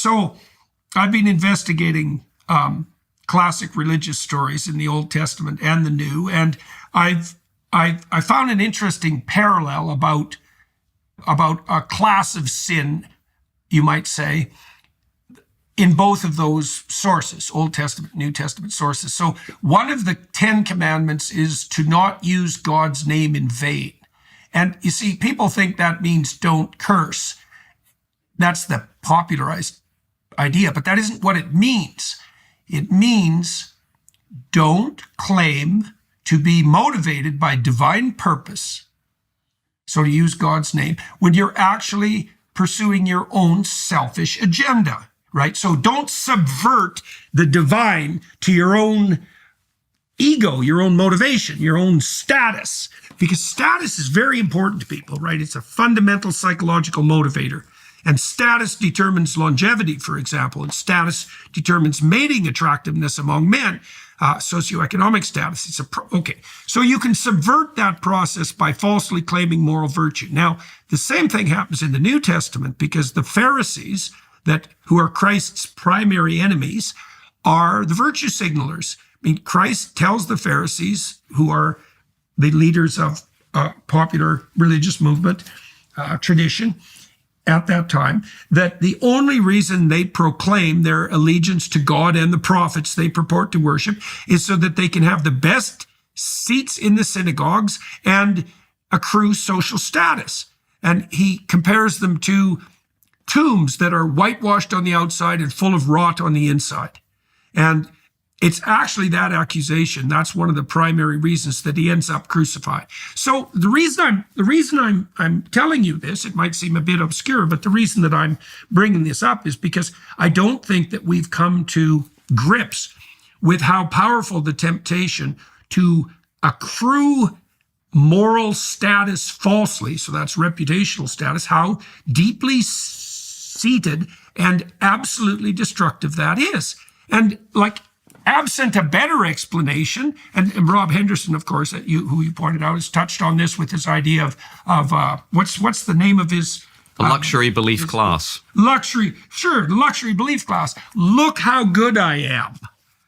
So I've been investigating classic religious stories in the Old Testament and the New, and I found an interesting parallel about a class of sin, you might say, in both of those sources, Old Testament, New Testament sources. So one of the 10 commandments is to not use God's name in vain. And you see, people think that means don't curse. That's the popularized idea, but that isn't what it means. It means don't claim to be motivated by divine purpose, so to use God's name, when you're actually pursuing your own selfish agenda, right? So don't subvert the divine to your own ego, your own motivation, your own status, because status is very important to people, right? It's a fundamental psychological motivator. And status determines longevity, for example, and status determines mating attractiveness among men, socioeconomic status. Okay, so you can subvert that process by falsely claiming moral virtue. Now, the same thing happens in the New Testament, because the Pharisees, who are Christ's primary enemies, are the virtue signalers. I mean, Christ tells the Pharisees, who are the leaders of popular religious movement, tradition, at that time, that the only reason they proclaim their allegiance to God and the prophets they purport to worship is so that they can have the best seats in the synagogues and accrue social status. And he compares them to tombs that are whitewashed on the outside and full of rot on the inside. And it's actually that accusation. That's one of the primary reasons that he ends up crucified. So the reason I'm telling you this, it might seem a bit obscure, but the reason that I'm bringing this up is because I don't think that we've come to grips with how powerful the temptation to accrue moral status falsely, so that's reputational status, how deeply seated and absolutely destructive that is. And absent a better explanation, and Rob Henderson, of course, who you pointed out, has touched on this with his idea of what's the name of his... The luxury belief class. The luxury belief class. Look how good I am.